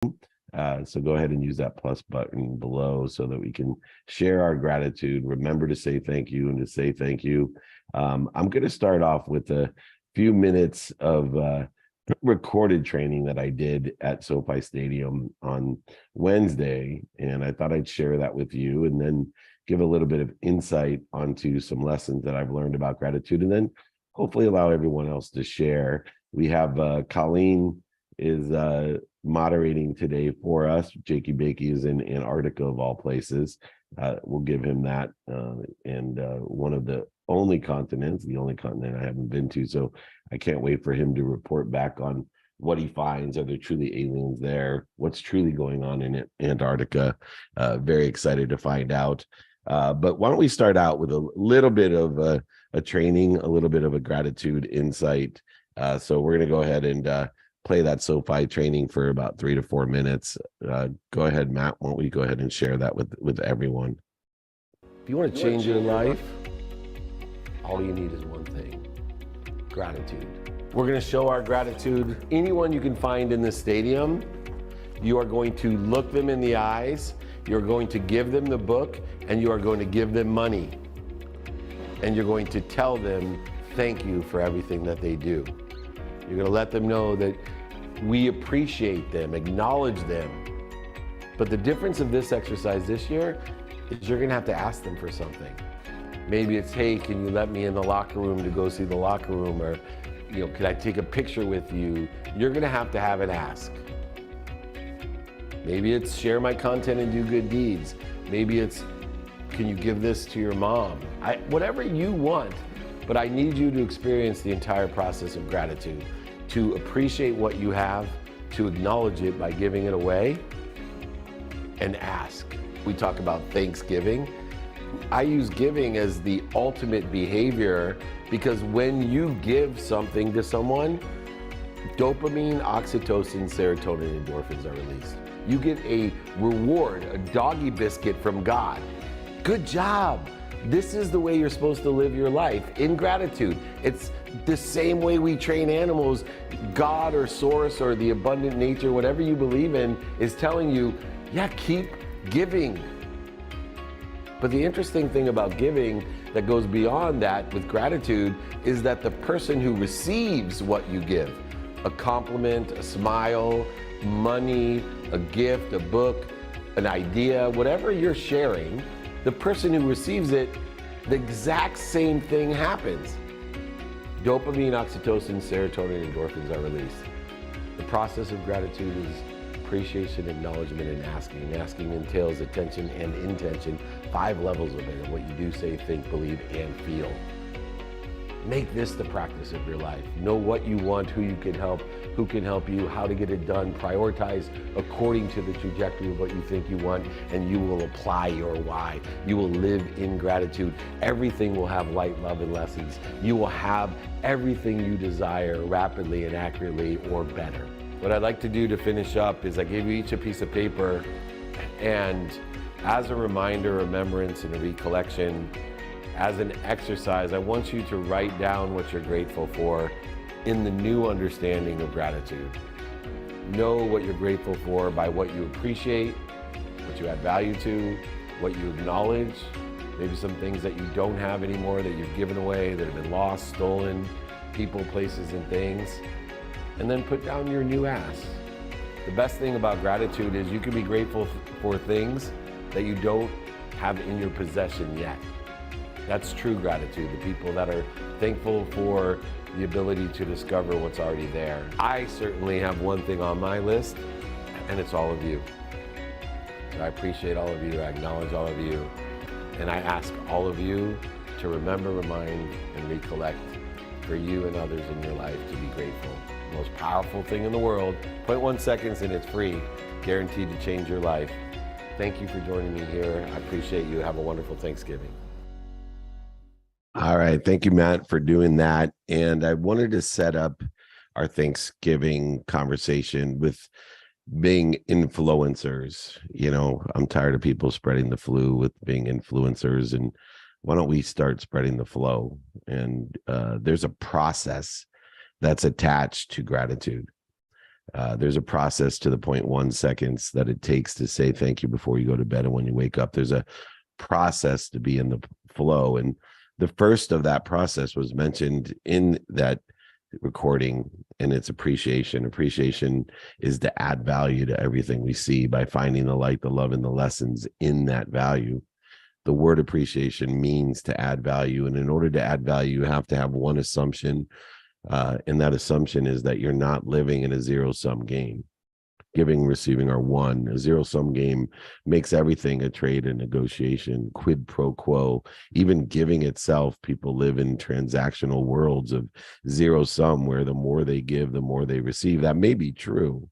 So go ahead and use that plus button below so that we can share our gratitude. Remember to say thank you and to say thank you. I'm going to start off with a few minutes of recorded training that I did at SoFi Stadium on Wednesday, and I thought I'd share that with you and then give a little bit of insight onto some lessons that I've learned about gratitude, and then hopefully allow everyone else to share. We have Colleen is moderating today for us. Jakey Bakey is in Antarctica of all places. We'll give him that, and one of the only continents, the only continent I haven't been to. So I can't wait for him to report back on what he finds. Are there truly aliens there? What's truly going on in Antarctica? Very excited to find out. But why don't we start out with a little bit of a training, a little bit of a gratitude insight. So we're going to go ahead and play that SoFi training for about 3 to 4 minutes. Go ahead, Matt. Why don't we go ahead and share that with everyone? If you want to change your life, all you need is one thing: gratitude. We're going to show our gratitude. Anyone you can find in the stadium, you are going to look them in the eyes, you're going to give them the book, and you are going to give them money. And you're going to tell them thank you for everything that they do. You're going to let them know that we appreciate them, acknowledge them. But the difference of this exercise this year is you're going to have to ask them for something. Maybe it's, hey, can you let me in the locker room to go see the locker room? Or, can I take a picture with you? You're going to have an ask. Maybe it's share my content and do good deeds. Maybe it's, can you give this to your mom? Whatever you want, but I need you to experience the entire process of gratitude, to appreciate what you have, to acknowledge it by giving it away, and ask. We talk about Thanksgiving. I use giving as the ultimate behavior because when you give something to someone, dopamine, oxytocin, serotonin, endorphins are released. You get a reward, a doggy biscuit from God. Good job. This is the way you're supposed to live your life, in gratitude. It's the same way we train animals. God or source or the abundant nature, whatever you believe in, is telling you, yeah, keep giving. But the interesting thing about giving that goes beyond that with gratitude is that the person who receives what you give, a compliment, a smile, money, a gift, a book, an idea, whatever you're sharing, the person who receives it, the exact same thing happens. Dopamine, oxytocin, serotonin, endorphins are released. The process of gratitude is appreciation, acknowledgement, and asking. And asking entails attention and intention, 5 levels of it, of what you do, say, think, believe, and feel. Make this the practice of your life. Know what you want, who you can help, who can help you, how to get it done. Prioritize according to the trajectory of what you think you want, and you will apply your why. You will live in gratitude. Everything will have light, love, and lessons. You will have everything you desire rapidly and accurately, or better. What I'd like to do to finish up is I gave you each a piece of paper, and as a reminder, remembrance, and a recollection, as an exercise, I want you to write down what you're grateful for in the new understanding of gratitude. Know what you're grateful for by what you appreciate, what you add value to, what you acknowledge, maybe some things that you don't have anymore that you've given away, that have been lost, stolen, people, places, and things. And then put down your new ask. The best thing about gratitude is you can be grateful for things that you don't have in your possession yet. That's true gratitude, the people that are thankful for the ability to discover what's already there. I certainly have one thing on my list, and it's all of you. So I appreciate all of you, I acknowledge all of you, and I ask all of you to remember, remind, and recollect for you and others in your life to be grateful. The most powerful thing in the world, 0.1 seconds and it's free, guaranteed to change your life. Thank you for joining me here. I appreciate you. Have a wonderful Thanksgiving. All right. Thank you, Matt, for doing that. And I wanted to set up our Thanksgiving conversation with being influencers. I'm tired of people spreading the flu with being influencers. And why don't we start spreading the flow? And there's a process that's attached to gratitude. There's a process to the 0.1 seconds that it takes to say thank you before you go to bed and when you wake up. There's a process to be in the flow. And the first of that process was mentioned in that recording, and it's appreciation. Appreciation is to add value to everything we see by finding the light, the love, and the lessons in that value. The word appreciation means to add value. And in order to add value, you have to have one assumption. And that assumption is that you're not living in a zero-sum game. Giving, receiving are one. A zero-sum game makes everything a trade and negotiation, quid pro quo. Even giving itself, people live in transactional worlds of zero-sum, where the more they give, the more they receive. That may be true,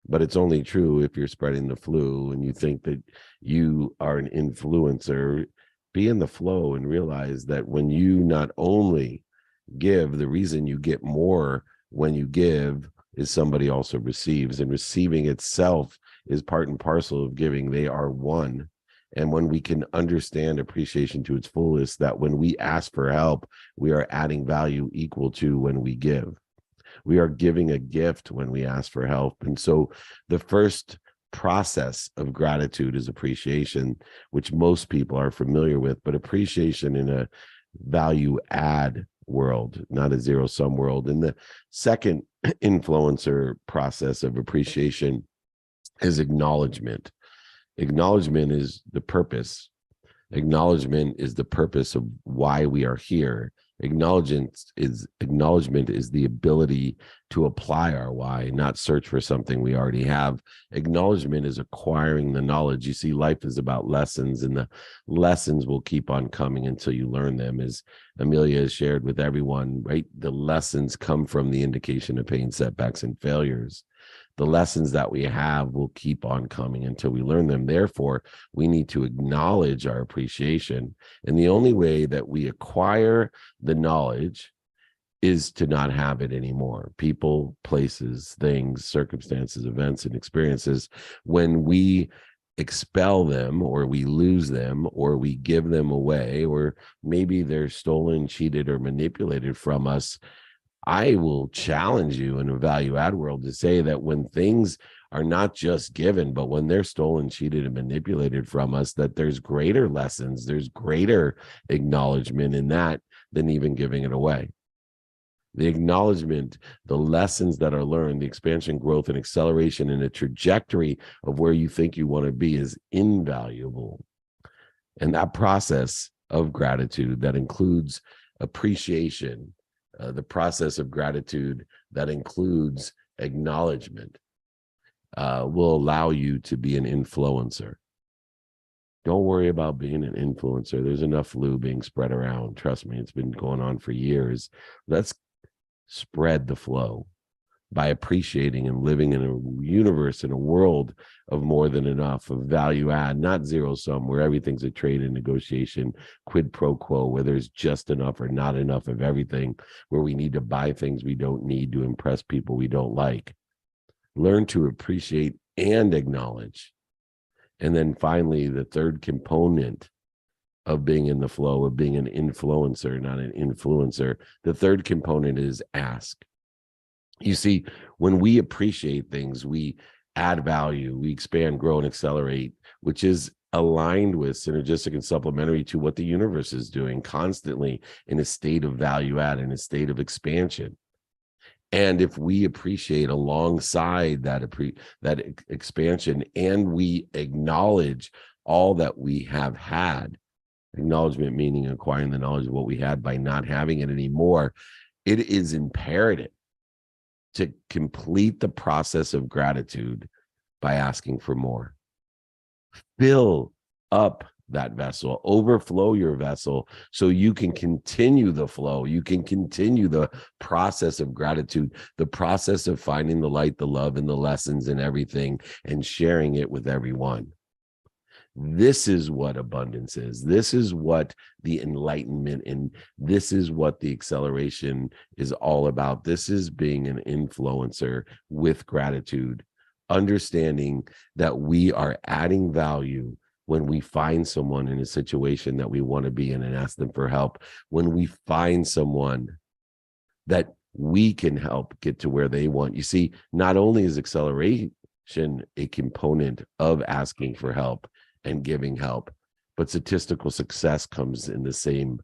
but it's only true if you're spreading the flu and you think that you are an influencer. Be in the flow and realize that when you not only give, the reason you get more when you give is somebody also receives, and receiving itself is part and parcel of giving. They are one. And when we can understand appreciation to its fullest, that when we ask for help, we are adding value equal to when we give. We are giving a gift when we ask for help. And so the first process of gratitude is appreciation, which most people are familiar with, but appreciation in a value add world, not a zero-sum world. And the second influencer process of appreciation is acknowledgement. Acknowledgement is the purpose. Acknowledgement is the purpose of why we are here. Acknowledgement is the ability to apply our why, not search for something we already have. Acknowledgement is acquiring the knowledge. You see, life is about lessons, and the lessons will keep on coming until you learn them. As Amelia has shared with everyone, right? The lessons come from the indication of pain, setbacks, and failures. The lessons that we have will keep on coming until we learn them. Therefore, we need to acknowledge our appreciation. And the only way that we acquire the knowledge is to not have it anymore. People, places, things, circumstances, events, and experiences. When we expel them, or we lose them, or we give them away, or maybe they're stolen, cheated, or manipulated from us, I will challenge you in a value add world to say that when things are not just given, but when they're stolen, cheated, and manipulated from us, that there's greater lessons, there's greater acknowledgement in that than even giving it away. The acknowledgement, the lessons that are learned, the expansion, growth, and acceleration in a trajectory of where you think you want to be is invaluable. And that process of gratitude that includes appreciation, the process of gratitude that includes acknowledgement, will allow you to be an influencer. Don't worry about being an influencer. There's enough flu being spread around. Trust me, it's been going on for years. Let's spread the flow by appreciating and living in a universe, in a world of more than enough, of value add, not zero sum, where everything's a trade and negotiation, quid pro quo, where there's just enough or not enough of everything, where we need to buy things we don't need to impress people we don't like. Learn to appreciate and acknowledge. And then finally, the third component of being in the flow, of being an influencer, not an influencer, the third component is ask. You see, when we appreciate things, we add value, we expand, grow, and accelerate, which is aligned with, synergistic, and supplementary to what the universe is doing constantly in a state of value add, in a state of expansion. And if we appreciate alongside that expansion, and we acknowledge all that we have had, acknowledgement meaning acquiring the knowledge of what we had by not having it anymore, it is imperative to complete the process of gratitude by asking for more. Fill up that vessel, overflow your vessel, so you can continue the flow. You can continue the process of gratitude, the process of finding the light, the love, and the lessons in everything, and sharing it with everyone. This is what abundance is. This is what the enlightenment, and this is what the acceleration is all about. This is being an influencer with gratitude, understanding that we are adding value when we find someone in a situation that we want to be in and ask them for help. When we find someone that we can help get to where they want. You see, not only is acceleration a component of asking for help and giving help, but statistical success comes in the same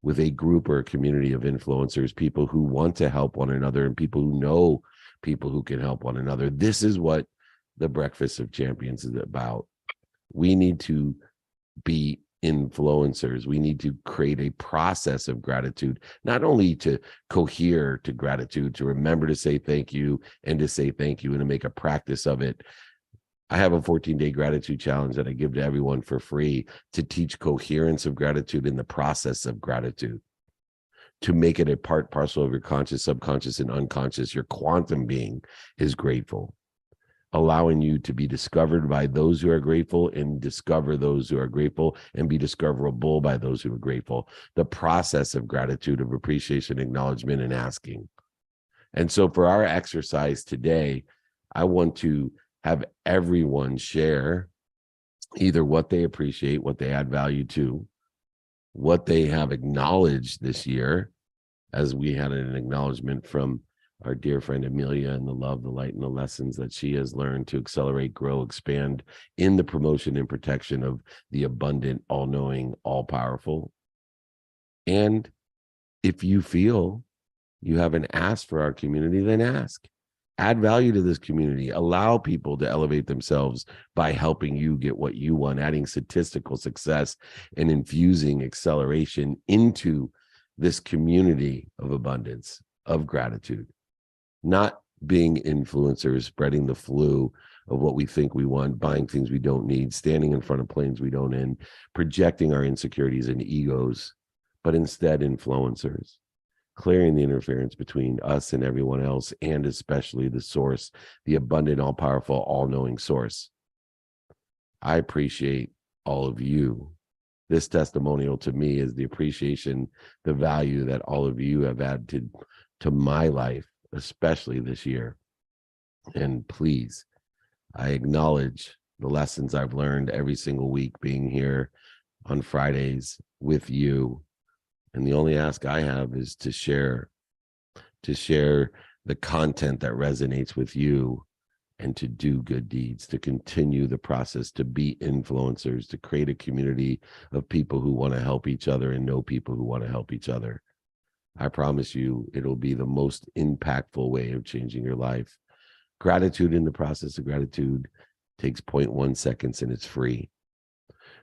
with a group or a community of influencers, people who want to help one another and people who know people who can help one another. This is what the Breakfast of Champions is about. We need to be influencers. We need to create a process of gratitude, not only to cohere to gratitude, to remember to say thank you and to say thank you and to make a practice of it. I have a 14-day gratitude challenge that I give to everyone for free to teach coherence of gratitude in the process of gratitude, to make it a part parcel of your conscious, subconscious, and unconscious. Your quantum being is grateful, allowing you to be discovered by those who are grateful and discover those who are grateful and be discoverable by those who are grateful. The process of gratitude, of appreciation, acknowledgement, and asking. And so for our exercise today, I want to have everyone share either what they appreciate, what they add value to, what they have acknowledged this year, as we had an acknowledgement from our dear friend Amelia, and the love, the light, and the lessons that she has learned to accelerate, grow, expand in the promotion and protection of the abundant, all-knowing, all-powerful. And if you feel you have an ask for our community, then ask. Add value to this community. Allow people to elevate themselves by helping you get what you want, adding statistical success and infusing acceleration into this community of abundance, of gratitude. Not being influencers, spreading the flu of what we think we want, buying things we don't need, standing in front of planes we don't in, projecting our insecurities and egos, but instead influencers. Clearing the interference between us and everyone else, and especially the source, the abundant, all-powerful, all-knowing source. I appreciate all of you. This testimonial to me is the appreciation, the value that all of you have added to my life, especially this year. And please, I acknowledge the lessons I've learned every single week being here on Fridays with you. And the only ask I have is to share the content that resonates with you and to do good deeds, to continue the process, to be influencers, to create a community of people who want to help each other and know people who want to help each other. I promise you, it'll be the most impactful way of changing your life. Gratitude in the process of gratitude takes 0.1 seconds and it's free.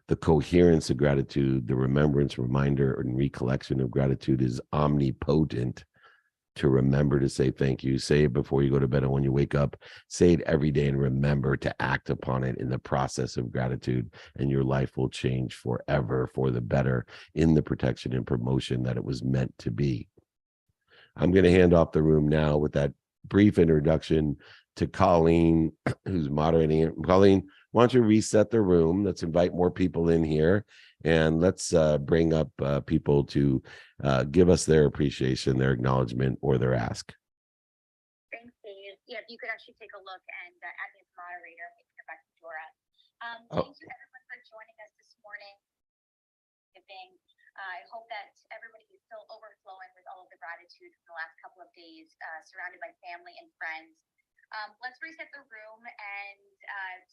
The coherence of gratitude, the remembrance, reminder, and recollection of gratitude is omnipotent. To remember to say thank you. Say it before you go to bed and when you wake up. Say it every day and remember to act upon it in the process of gratitude, and your life will change forever for the better in the protection and promotion that it was meant to be. I'm going to hand off the room now with that brief introduction to Colleen, who's moderating it. Colleen, why don't you reset the room? Let's invite more people in here, and let's bring up people to give us their appreciation, their acknowledgement, or their ask. Thanks, Dave. Yeah, you could actually take a look and add me as moderator and get back to Dora. Thank you everyone for joining us this morning. I hope that everybody is still overflowing with all of the gratitude from the last couple of days, surrounded by family and friends. Let's reset the room, and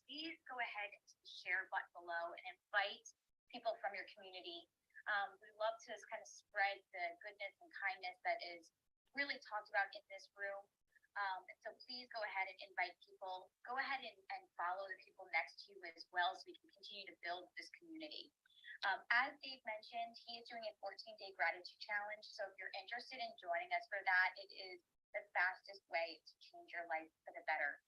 please go ahead to the share button below and invite people from your community. We love to kind of spread the goodness and kindness that is really talked about in this room. So please go ahead and invite people. Go ahead and follow the people next to you as well, so we can continue to build this community. As Dave mentioned, he is doing a 14-day gratitude challenge. So if you're interested in joining us for that, it is the fastest way to change your life for the better.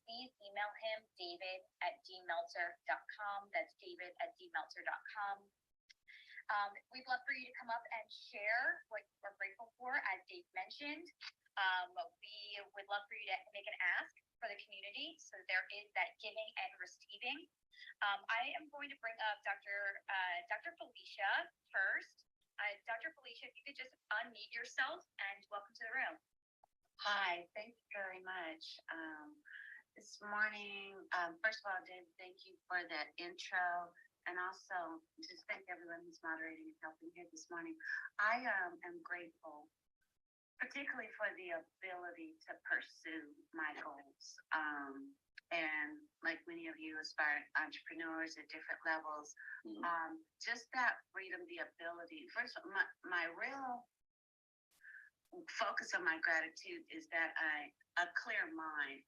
Please email him, david@dmeltzer.com. That's david@dmeltzer.com. We'd love for you to come up and share what we're grateful for, as Dave mentioned. We would love for you to make an ask for the community, so there is that giving and receiving. I am going to bring up Dr. Felicia first. Dr. Felicia, if you could just unmute yourself, and welcome to the room. Hi, thank you very much. This morning, first of all, Dave, thank you for that intro, and also just thank everyone who's moderating and helping here this morning. I am grateful particularly for the ability to pursue my goals. And like many of you aspiring entrepreneurs at different levels, just that freedom, the ability. First, my real focus on my gratitude is that a clear mind,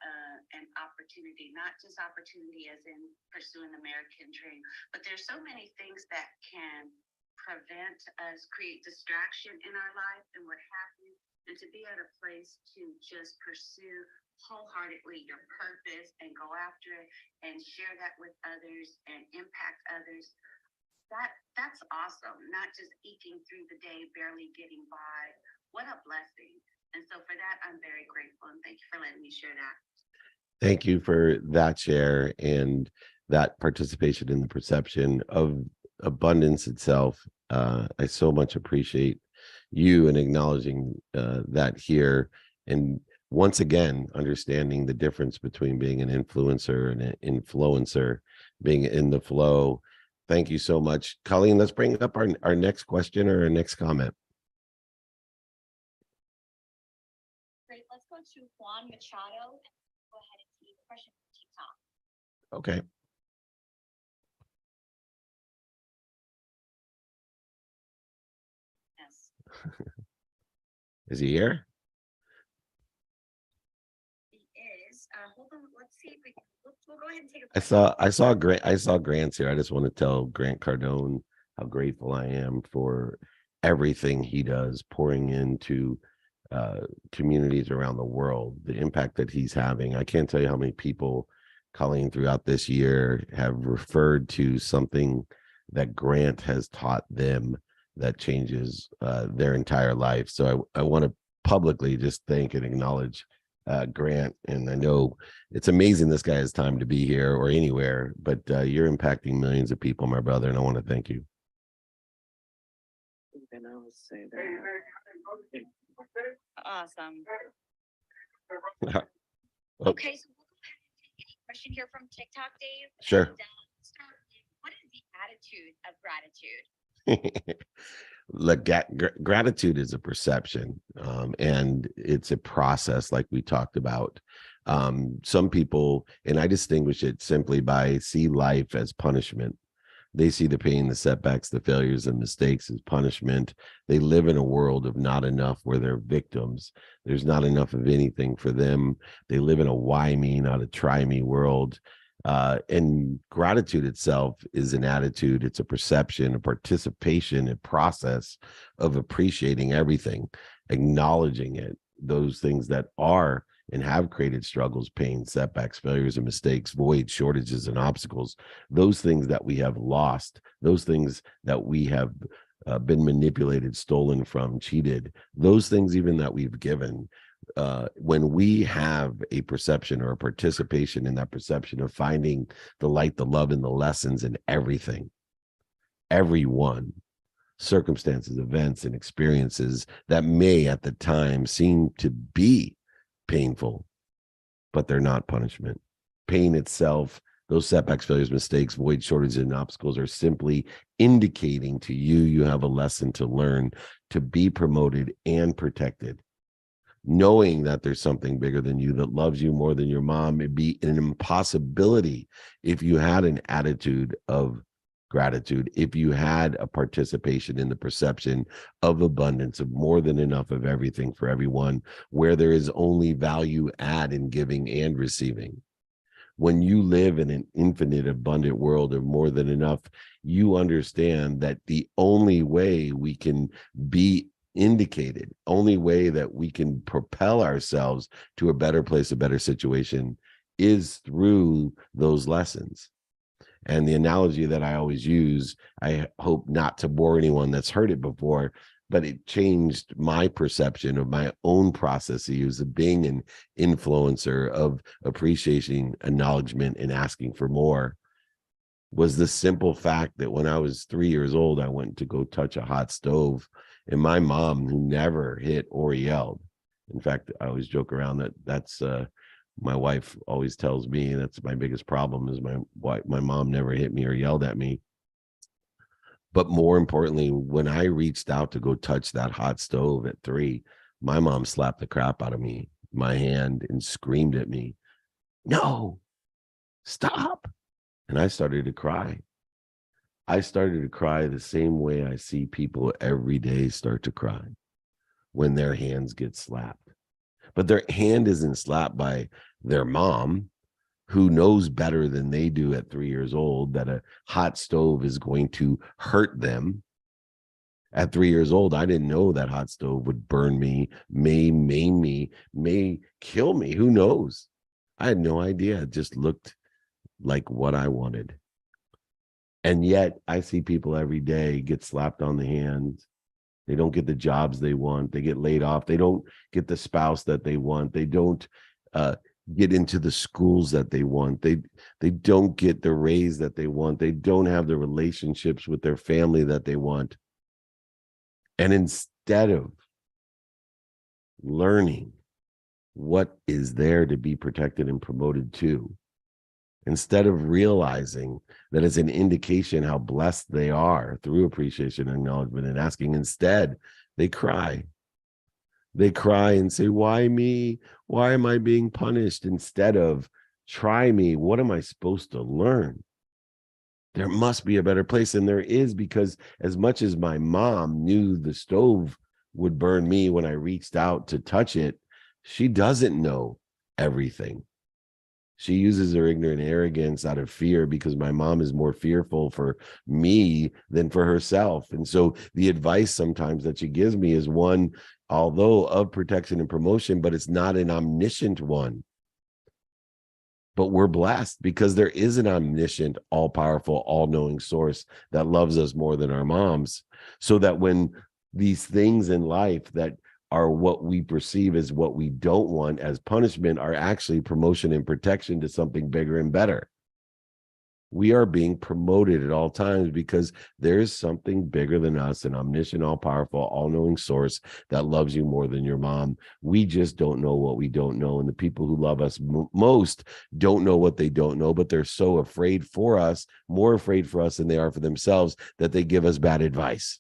an opportunity, not just opportunity as in pursuing the American dream, but there's so many things that can prevent us, create distraction in our life and what have you, and to be at a place to just pursue wholeheartedly your purpose and go after it and share that with others and impact others. That's awesome. Not just eking through the day, barely getting by. What a blessing. And so for that, I'm very grateful. And thank you for letting me share that. Thank you for that share and that participation in the perception of abundance itself. I so much appreciate you and acknowledging that here. And once again, understanding the difference between being an influencer and an influencer, being in the flow. Thank you so much. Colleen, let's bring up our next question or our next comment. Great. Let's go to Juan Machado. Go ahead and see the question from TikTok. Okay. Yes. Is he here? He is. Hold on. Let's see if we can. We'll go ahead and take a I saw Grant's here. I just want to tell Grant Cardone how grateful I am for everything he does, pouring into communities around the world, the impact that he's having. I can't tell you how many people, Colleen, throughout this year have referred to something that Grant has taught them that changes their entire life. So I want to publicly just thank and acknowledge Grant. And I know it's amazing this guy has time to be here or anywhere, but you're impacting millions of people, my brother, and I want to thank you. Then I will say that. Awesome. Oh. Okay, so we'll go ahead and take any question here from TikTok, Dave. Sure. And, start with, what is the attitude of gratitude? Look, gratitude is a perception, and it's a process like we talked about. Some people, and I distinguish it simply by see life as punishment. They see the pain, the setbacks, the failures, and mistakes as punishment. They live in a world of not enough where they're victims. There's not enough of anything for them. They live in a why me, not a try me world. And gratitude itself is an attitude. It's a perception, a participation, a process of appreciating everything, acknowledging it, those things that are and have created struggles, pain, setbacks, failures, and mistakes, voids, shortages, and obstacles, those things that we have lost, those things that we have been manipulated, stolen from, cheated, those things even that we've given. When we have a perception or a participation in that perception of finding the light, the love, and the lessons in everything, everyone, circumstances, events, and experiences that may at the time seem to be painful, but they're not punishment. Pain itself, those setbacks, failures, mistakes, voids, shortages, and obstacles are simply indicating to you you have a lesson to learn to be promoted and protected. Knowing that there's something bigger than you that loves you more than your mom, it'd be an impossibility if you had an attitude of gratitude, if you had a participation in the perception of abundance, of more than enough of everything for everyone, where there is only value add in giving and receiving. When you live in an infinite, abundant world of more than enough, you understand that the only way we can be indicated, only way that we can propel ourselves to a better place, a better situation, is through those lessons. And the analogy that I always use, I hope not to bore anyone that's heard it before, but it changed my perception of my own processes of being an influencer, of appreciating acknowledgement and asking for more, was the simple fact that when I was 3 years old, I went to go touch a hot stove, and my mom, who never hit or yelled. In fact, I always joke around that that's my wife always tells me that's my biggest problem is my mom never hit me or yelled at me. But more importantly, when I reached out to go touch that hot stove at 3, My mom slapped the crap out of me, my hand, and screamed at me, "No, stop." And I started to cry. I started to cry the same way I see people every day start to cry when their hands get slapped. But their hand isn't slapped by their mom, who knows better than they do at 3 years old that a hot stove is going to hurt them. At 3 years old, I didn't know that hot stove would burn me, may maim me, may kill me. Who knows? I had no idea. It just looked like what I wanted. And yet I see people every day get slapped on the hands. They don't get the jobs they want. They get laid off. They don't get the spouse that they want. They don't get into the schools that they want. They don't get the raise that they want. They don't have the relationships with their family that they want. And instead of learning what is there to be protected and promoted to, instead of realizing that it's an indication how blessed they are through appreciation, acknowledgement, and asking, instead, they cry. They cry and say, "Why me? Why am I being punished?" Instead of, "Try me. What am I supposed to learn? There must be a better place." And there is, because as much as my mom knew the stove would burn me when I reached out to touch it, she doesn't know everything. She uses her ignorant arrogance out of fear, because my mom is more fearful for me than for herself. And so the advice sometimes that she gives me is one, although of protection and promotion, but it's not an omniscient one. But we're blessed because there is an omniscient, all-powerful, all-knowing source that loves us more than our moms. So that when these things in life that are what we perceive as what we don't want as punishment are actually promotion and protection to something bigger and better. We are being promoted at all times because there's something bigger than us, an omniscient, all-powerful, all-knowing source that loves you more than your mom. We just don't know what we don't know. And the people who love us most don't know what they don't know, but they're so afraid for us, more afraid for us than they are for themselves, that they give us bad advice.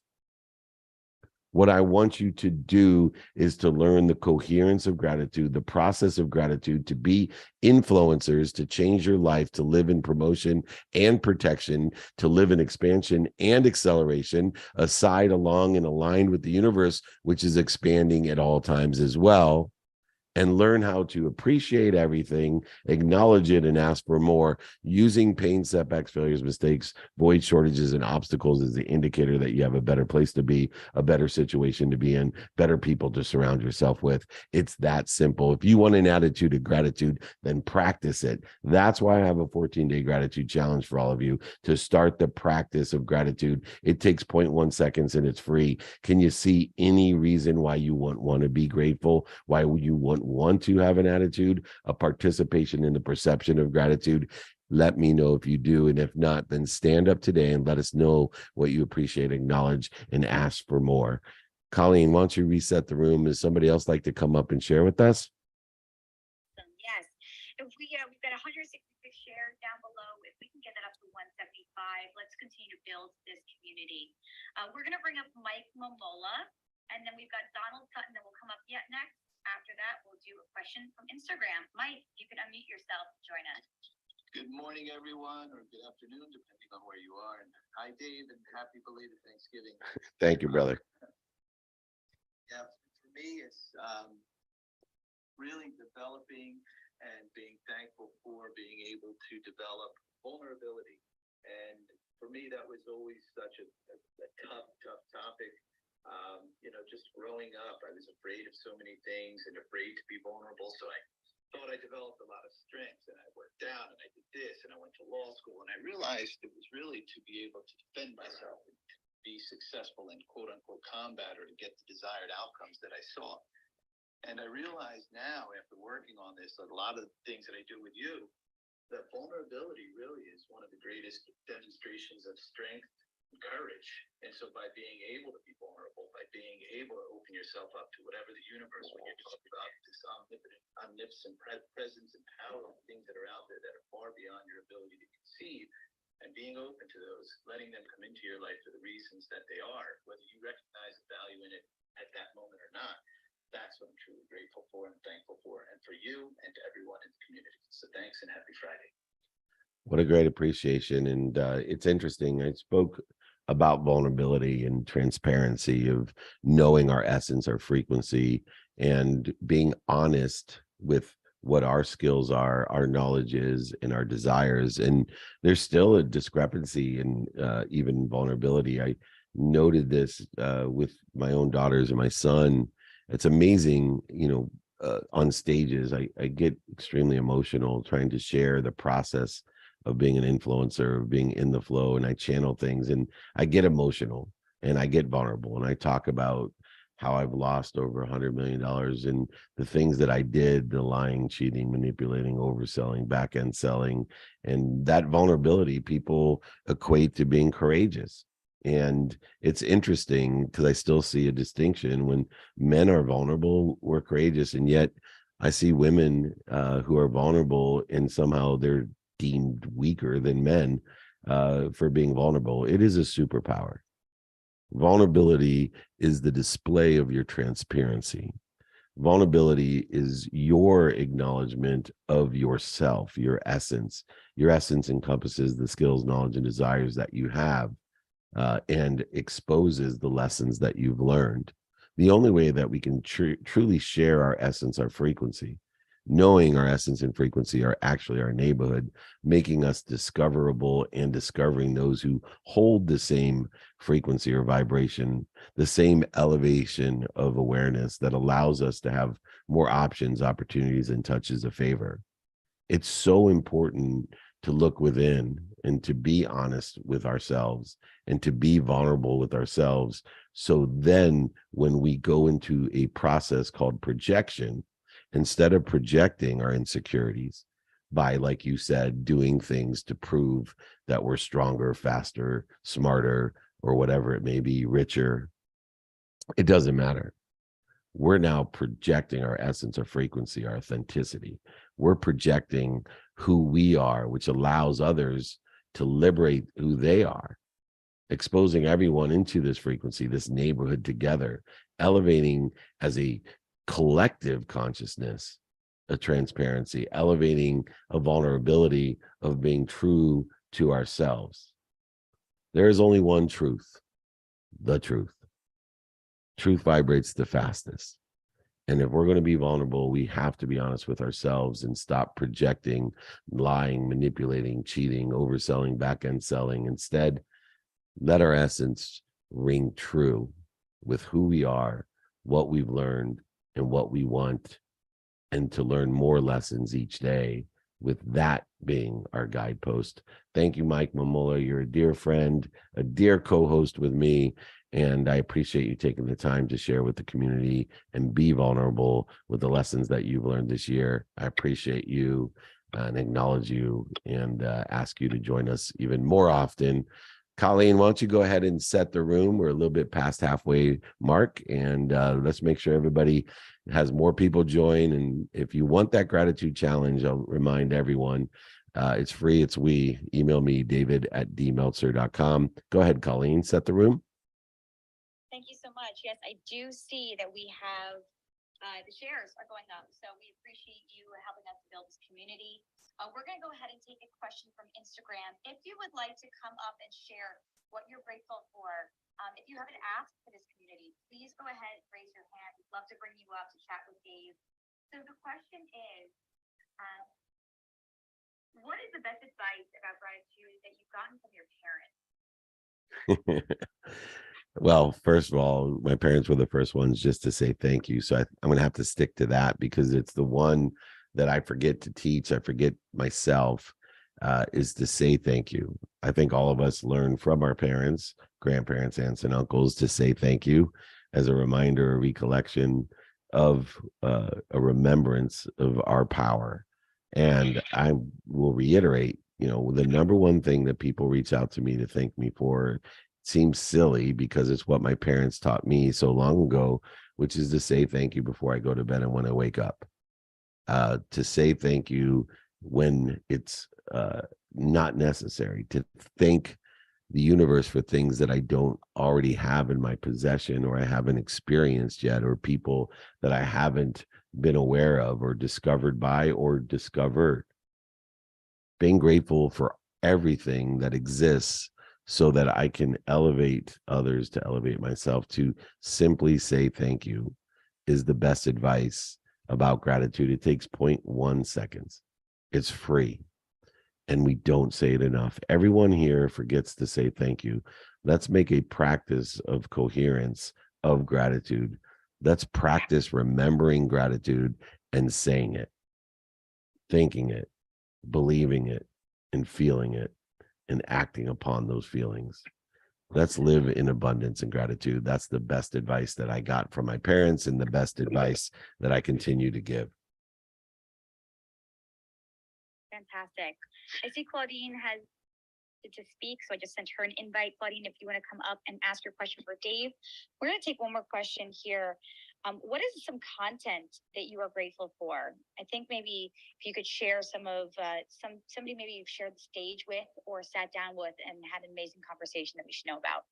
What I want you to do is to learn the coherence of gratitude, the process of gratitude, to be influencers, to change your life, to live in promotion and protection, to live in expansion and acceleration, aside, along, and aligned with the universe, which is expanding at all times as well. And learn how to appreciate everything, acknowledge it, and ask for more, using pain, setbacks, failures, mistakes, void, shortages, and obstacles as the indicator that you have a better place to be, a better situation to be in, better people to surround yourself with. It's that simple. If you want an attitude of gratitude, then practice it. That's why I have a 14-day gratitude challenge for all of you to start the practice of gratitude. It takes 0.1 seconds and it's free. Can you see any reason why you wouldn't want to be grateful? Why you wouldn't want to have an attitude, a participation in the perception of gratitude? Let me know if you do. And if not, then stand up today and let us know what you appreciate, acknowledge, and ask for more. Colleen, why don't you reset the room? Does somebody else like to come up and share with us? Yes. If we've got 166 shares down below. If we can get that up to 175, let's continue to build this community. We're going to bring up Mike Momola, and then we've got Donald Sutton that will come up yet next. After that, we'll do a question from Instagram. Mike, you can unmute yourself and join us. Good morning, everyone, or good afternoon, depending on where you are. And hi, Dave, and happy belated Thanksgiving. Thank you, brother. Yeah, for me, it's really developing and being thankful for being able to develop vulnerability. And for me, that was always such a tough topic. Just growing up, I was afraid of so many things and afraid to be vulnerable. So I thought I developed a lot of strengths, and I worked out, and I did this, and I went to law school, and I realized it was really to be able to defend myself and be successful in quote unquote combat, or to get the desired outcomes that I saw. And I realize now, after working on this, a lot of the things that I do with you, that vulnerability really is one of the greatest demonstrations of strength and courage. And so by being able to be vulnerable, by being able to open yourself up to whatever the universe, when you're talking about this omnipotent presence and power of things that are out there that are far beyond your ability to conceive, and being open to those, letting them come into your life for the reasons that they are, whether you recognize the value in it at that moment or not. that's what I'm truly grateful for and thankful for, and for you and to everyone in the community. So thanks and happy Friday. What a great appreciation. And it's interesting. I spoke about vulnerability and transparency of knowing our essence, our frequency, and being honest with what our skills are, our knowledge is, and our desires. And there's still a discrepancy in even vulnerability. I noted this with my own daughters and my son. It's amazing, on stages, I get extremely emotional trying to share the process of being an influencer, of being in the flow, and I channel things and I get emotional and I get vulnerable and I talk about how I've lost over $100 million and the things that I did, the lying, cheating, manipulating, overselling, back end selling, and that vulnerability people equate to being courageous. And it's interesting because I still see a distinction when men are vulnerable, we're courageous, and yet I see women who are vulnerable and somehow they're deemed weaker than men for being vulnerable. It is a superpower. Vulnerability is the display of your transparency. Vulnerability is your acknowledgement of yourself, your essence. Your essence encompasses the skills, knowledge, and desires that you have and exposes the lessons that you've learned. The only way that we can truly share our essence, our frequency, knowing our essence and frequency are actually our neighborhood, making us discoverable and discovering those who hold the same frequency or vibration, the same elevation of awareness that allows us to have more options, opportunities, and touches of favor. It's so important to look within and to be honest with ourselves and to be vulnerable with ourselves. So then when we go into a process called projection, instead of projecting our insecurities by, like you said, doing things to prove that we're stronger, faster, smarter, or whatever it may be, richer, it doesn't matter. We're now projecting our essence, our frequency, our authenticity. We're projecting who we are, which allows others to liberate who they are, exposing everyone into this frequency, this neighborhood together, elevating as a collective consciousness, a transparency, elevating a vulnerability of being true to ourselves. There is only one truth, the truth. Truth vibrates the fastest. And if we're going to be vulnerable, we have to be honest with ourselves and stop projecting, lying, manipulating, cheating, overselling, back-end selling. Instead, let our essence ring true with who we are, what we've learned, and what we want, and to learn more lessons each day, with that being our guidepost. Thank you, Mike Mamula. You're a dear friend, a dear co-host with me, and I appreciate you taking the time to share with the community and be vulnerable with the lessons that you've learned this year. I appreciate you and acknowledge you and ask you to join us even more often. Colleen, why don't you go ahead and set the room? We're a little bit past halfway mark, and let's make sure everybody has more people join. And if you want that gratitude challenge, I'll remind everyone, it's free. It's we. Email me, david@dmeltzer.com. Go ahead, Colleen, set the room. Thank you so much. Yes, I do see that we have the shares are going up. So we appreciate you helping us to build this community. We're going to go ahead and take a question from Instagram. If you would like to come up and share what you're grateful for, if you have an ask for this community, please go ahead and raise your hand. We'd love to bring you up to chat with Dave. So the question is, what is the best advice about gratitude that you've gotten from your parents? Well, first of all, my parents were the first ones just to say thank you. So I'm going to have to stick to that because it's the one that I forget to teach. I forget myself is to say thank you. I think all of us learn from our parents, grandparents, aunts, and uncles to say thank you as a reminder, a recollection of a remembrance of our power. And I will reiterate, the number one thing that people reach out to me to thank me for seems silly because it's what my parents taught me so long ago, which is to say thank you before I go to bed and when I wake up. To say thank you when it's not necessary, to thank the universe for things that I don't already have in my possession, or I haven't experienced yet, or people that I haven't been aware of or discovered by or discovered. Being grateful for everything that exists so that I can elevate others, to elevate myself, to simply say thank you is the best advice about gratitude. It takes 0.1 seconds. It's free. And we don't say it enough. Everyone here forgets to say thank you. Let's make a practice of coherence of gratitude. Let's practice remembering gratitude and saying it, thinking it, believing it, and feeling it, and acting upon those feelings. Let's live in abundance and gratitude. That's the best advice that I got from my parents, and the best advice that I continue to give. Fantastic. I see Claudine has to speak, so I just sent her an invite. Claudine, if you want to come up and ask your question for Dave. We're going to take one more question here. What is some content that you are grateful for? I think maybe if you could share some of somebody maybe you've shared the stage with or sat down with and had an amazing conversation that we should know about.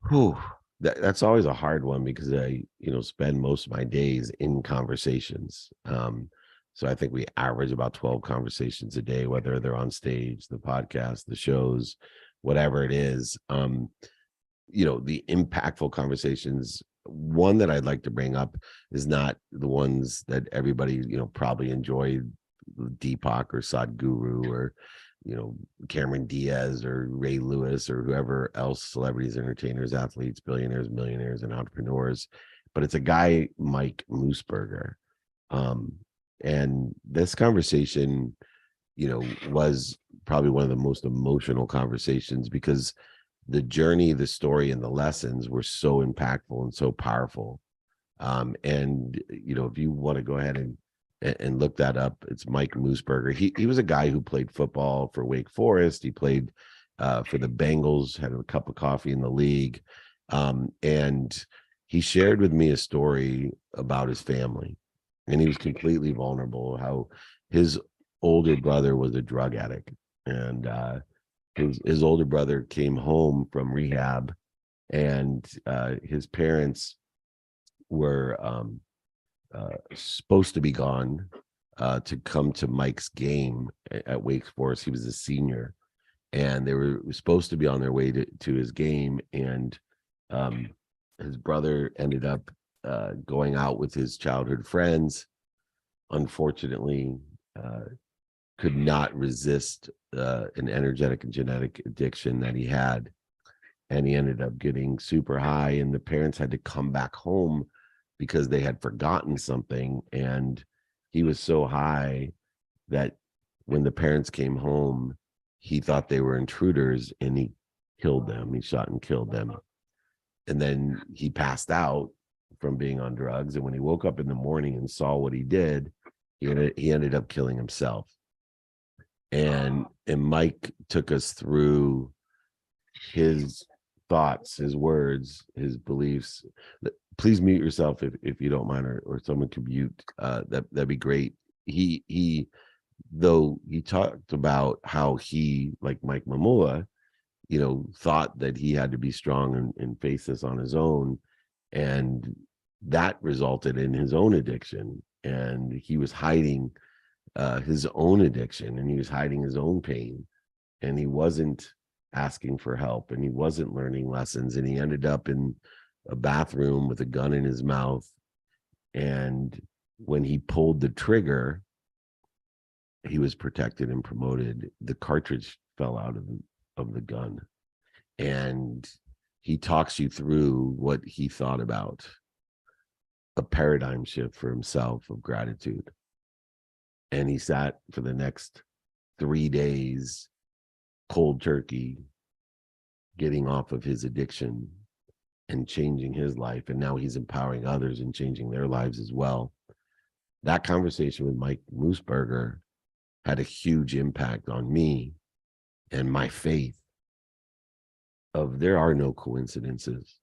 Whew. That's always a hard one, because I, spend most of my days in conversations. So I think we average about 12 conversations a day, whether they're on stage, the podcast, the shows, whatever it is. The impactful conversations, one that I'd like to bring up is not the ones that everybody, probably enjoyed, Deepak or Sadhguru or, Cameron Diaz or Ray Lewis or whoever else, celebrities, entertainers, athletes, billionaires, millionaires, and entrepreneurs. But it's a guy, Mike Moosberger. And this conversation, was probably one of the most emotional conversations, because the journey, the story, and the lessons were so impactful and so powerful. And if you want to go ahead and look that up, it's Mike Moosberger. He was a guy who played football for Wake Forest. He played for the Bengals, had a cup of coffee in the league. And he shared with me a story about his family. And he was completely vulnerable, how his older brother was a drug addict. And his older brother came home from rehab, and his parents were supposed to be gone to come to Mike's game at Wake Forest. He was a senior, and they were supposed to be on their way to his game. And his brother ended up going out with his childhood friends. Unfortunately, could not resist an energetic and genetic addiction that he had. And he ended up getting super high, and the parents had to come back home because they had forgotten something. And he was so high that when the parents came home, he thought they were intruders, and he killed them. He shot and killed them. And then he passed out from being on drugs. And when he woke up in the morning and saw what he did, he ended up killing himself. And Mike took us through his thoughts, his words, his beliefs. Please mute yourself if you don't mind, or someone could mute. That'd be great. He though he talked about how he, like Mike Mamula, thought that he had to be strong and face this on his own. And that resulted in his own addiction. And he was hiding his own addiction, and he was hiding his own pain. And he wasn't asking for help, and he wasn't learning lessons. And he ended up in a bathroom with a gun in his mouth. And when he pulled the trigger, he was protected and promoted. The cartridge fell out of the gun. And he talks you through what he thought about, a paradigm shift for himself of gratitude. And he sat for the next 3 days, cold turkey, getting off of his addiction and changing his life. And now he's empowering others and changing their lives as well. That conversation with Mike Moosberger had a huge impact on me and my faith of there are no coincidences.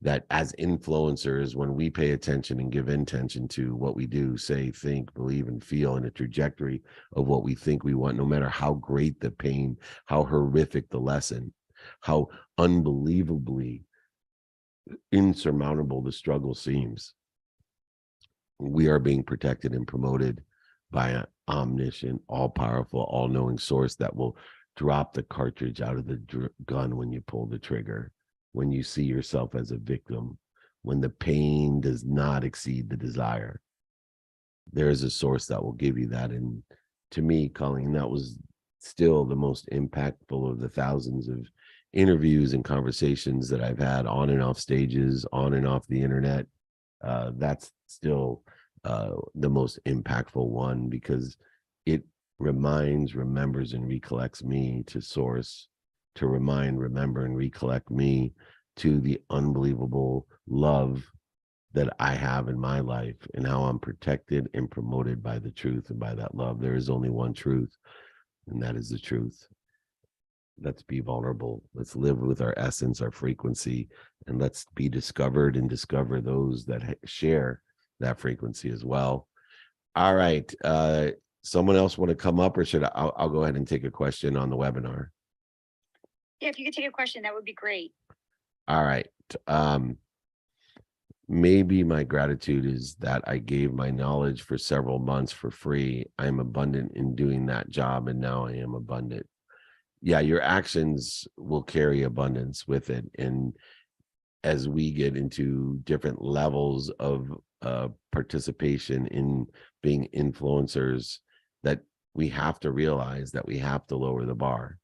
that as influencers, when we pay attention and give intention to what we do, say, think, believe, and feel in a trajectory of what we think we want, no matter how great the pain, how horrific the lesson, how unbelievably insurmountable the struggle seems, we are being protected and promoted by an omniscient, all-powerful, all-knowing source that will drop the cartridge out of the gun when you pull the trigger, when you see yourself as a victim, when the pain does not exceed the desire. There is a source that will give you that. And to me, Colleen, that was still the most impactful of the thousands of interviews and conversations that I've had on and off stages, on and off the internet. That's still the most impactful one, because it reminds, remembers, and recollects me to source, to remind, remember, and recollect me to the unbelievable love that I have in my life and how I'm protected and promoted by the truth and by that love. There is only one truth, and that is the truth. Let's be vulnerable. Let's live with our essence, our frequency, and let's be discovered and discover those that share that frequency as well. All right. Someone else want to come up, or should I'll go ahead and take a question on the webinar? Yeah, if you could take a question, that would be great. All right. Maybe my gratitude is that I gave my knowledge for several months for free. I'm abundant in doing that job, and now I am abundant. Yeah, your actions will carry abundance with it. And as we get into different levels of participation in being influencers, that we have to realize that we have to lower the bar,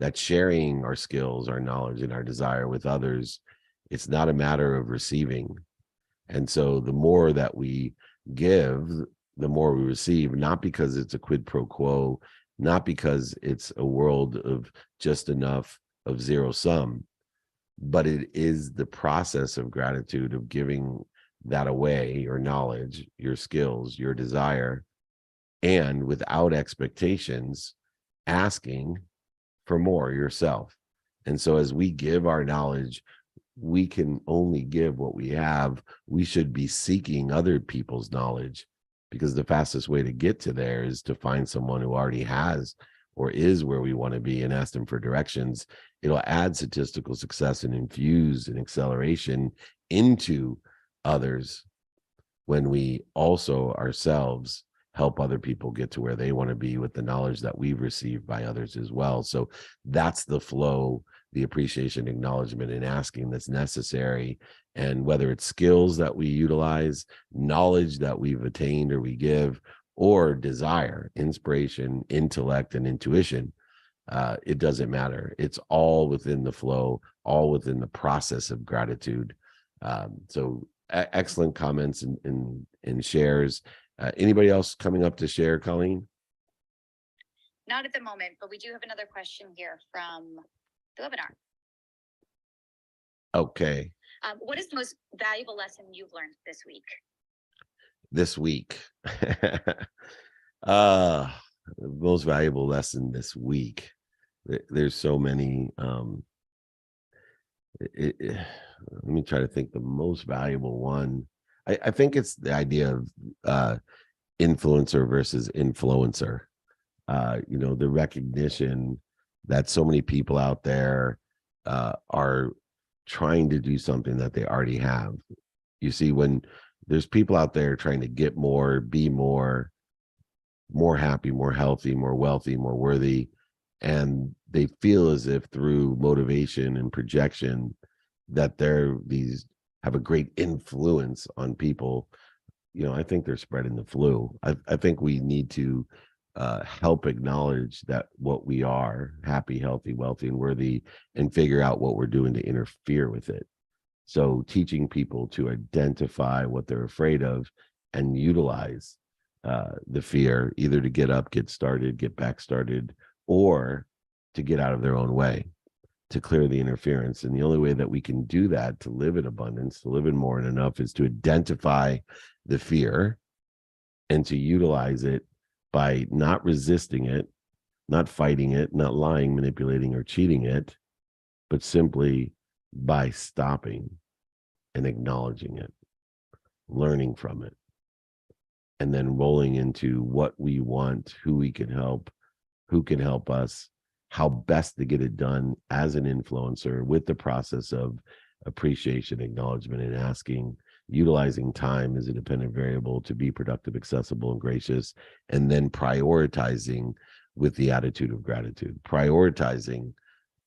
that sharing our skills, our knowledge, and our desire with others, it's not a matter of receiving. And so the more that we give, the more we receive, not because it's a quid pro quo, not because it's a world of just enough of zero sum, but it is the process of gratitude, of giving that away, your knowledge, your skills, your desire, and without expectations, asking for more yourself. And so as we give our knowledge, we can only give what we have. We should be seeking other people's knowledge, because the fastest way to get to there is to find someone who already has or is where we want to be and ask them for directions. It'll add statistical success and infuse an acceleration into others when we also ourselves help other people get to where they want to be with the knowledge that we've received by others as well. So that's the flow, the appreciation, acknowledgement, and asking that's necessary. And whether it's skills that we utilize, knowledge that we've attained or we give, or desire, inspiration, intellect, and intuition, it doesn't matter. It's all within the flow, all within the process of gratitude. So excellent comments and shares. Anybody else coming up to share, Colleen? Not at the moment, but we do have another question here from the webinar. Okay. What is the most valuable lesson you've learned this week? This week. The most valuable lesson this week. There's so many. Let me try to think the most valuable one. I think it's the idea of influencer versus influencer. The recognition that so many people out there are trying to do something that they already have. You see, when there's people out there trying to get more, be more happy, more healthy, more wealthy, more worthy, and they feel as if through motivation and projection that these have a great influence on people. I think they're spreading the flu. I think we need to help acknowledge that what we are, happy, healthy, wealthy, and worthy, and figure out what we're doing to interfere with it. So teaching people to identify what they're afraid of and utilize the fear, either to get up, get started, get back started, or to get out of their own way, to clear the interference. And the only way that we can do that, to live in abundance, to live in more than enough, is to identify the fear and to utilize it by not resisting it, not fighting it, not lying, manipulating, or cheating it, but simply by stopping and acknowledging it, learning from it, and then rolling into what we want, who we can help, who can help us, how best to get it done as an influencer with the process of appreciation, acknowledgement, and asking, utilizing time as a dependent variable to be productive, accessible, and gracious, and then prioritizing with the attitude of gratitude, prioritizing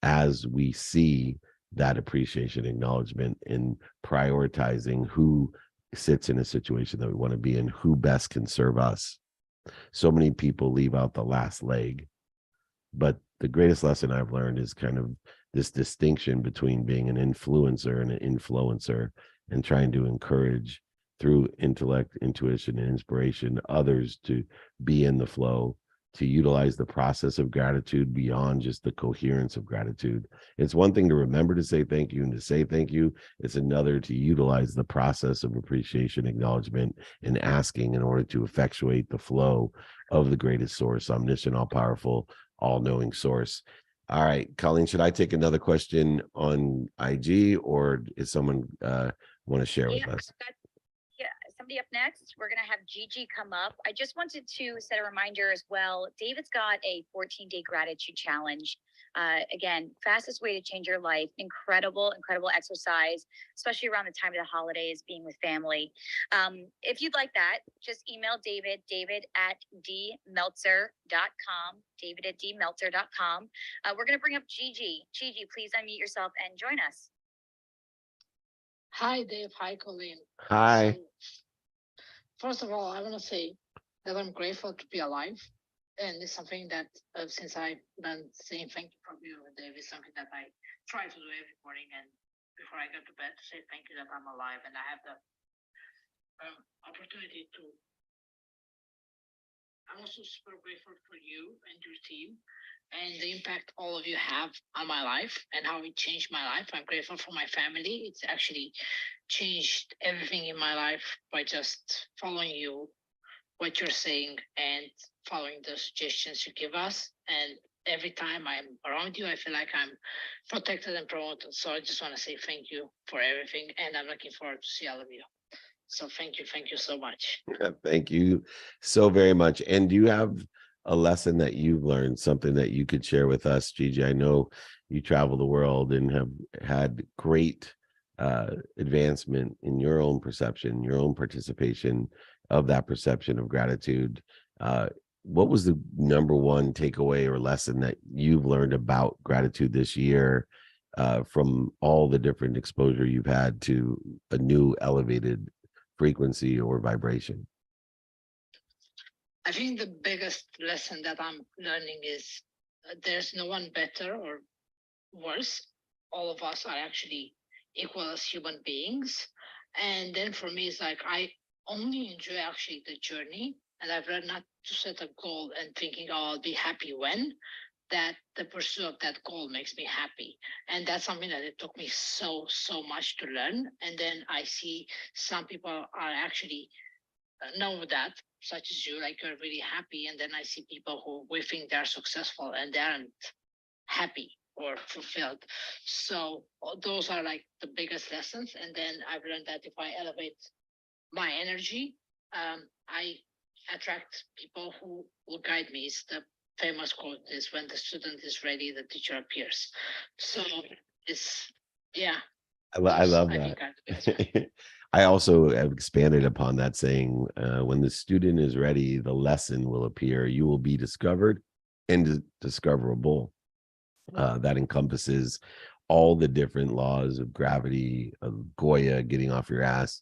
as we see that appreciation, acknowledgement, and prioritizing who sits in a situation that we want to be in, who best can serve us. So many people leave out the last leg, but the greatest lesson I've learned is kind of this distinction between being an influencer and an influencer, and trying to encourage through intellect, intuition, and inspiration others to be in the flow, to utilize the process of gratitude beyond just the coherence of gratitude. It's one thing to remember to say thank you and to say thank you. It's another to utilize the process of appreciation, acknowledgement, and asking in order to effectuate the flow of the greatest source, omniscient, all-powerful, all-knowing source. All right, Colleen, should I take another question on IG, or is someone want to share with us? Yeah, somebody up next. We're going to have Gigi come up. I just wanted to set a reminder as well. David's got a 14-day gratitude challenge. Again, fastest way to change your life. Incredible exercise, especially around the time of the holidays, being with family. If you'd like that, just email david@dmeltzer.com, david@dmeltzer.com. We're going to bring up Gigi. Gigi, please unmute yourself and join us. Hi, Dave. Hi, Colleen. Hi. So, first of all, I want to say that I'm grateful to be alive. And it's something that since I've been saying thank you for you, Dave, is something that I try to do every morning. And before I go to bed, to say thank you that I'm alive and I have the opportunity to. I'm also super grateful for you and your team and the impact all of you have on my life and how it changed my life. I'm grateful for my family. It's actually changed everything in my life by just following you, what you're saying, and following the suggestions you give us. And every time I'm around you, I feel like I'm protected and promoted. So I just want to say thank you for everything. And I'm looking forward to see all of you. So thank you so much. Thank you so very much. And do you have a lesson that you've learned, something that you could share with us, Gigi? I know you travel the world and have had great advancement in your own perception, your own participation of that perception of gratitude. What was the number one takeaway or lesson that you've learned about gratitude this year from all the different exposure you've had to a new elevated frequency or vibration? I think the biggest lesson that I'm learning is there's no one better or worse. All of us are actually equal as human beings. And then for me, it's like I only enjoy actually the journey. And I've learned not to set a goal and thinking, oh, I'll be happy when, that the pursuit of that goal makes me happy. And that's something that it took me so much to learn. And then I see some people are actually know that, such as you, like you're really happy. And then I see people who we think they're successful and they aren't happy or fulfilled. So those are like the biggest lessons. And then I've learned that if I elevate my energy, I attract people who will guide me. It's the famous quote is, when the student is ready, the teacher appears. So it's, yeah. I love that. I also have expanded upon that saying, when the student is ready, the lesson will appear. You will be discovered and discoverable. That encompasses all the different laws of gravity, of Goya, getting off your ass,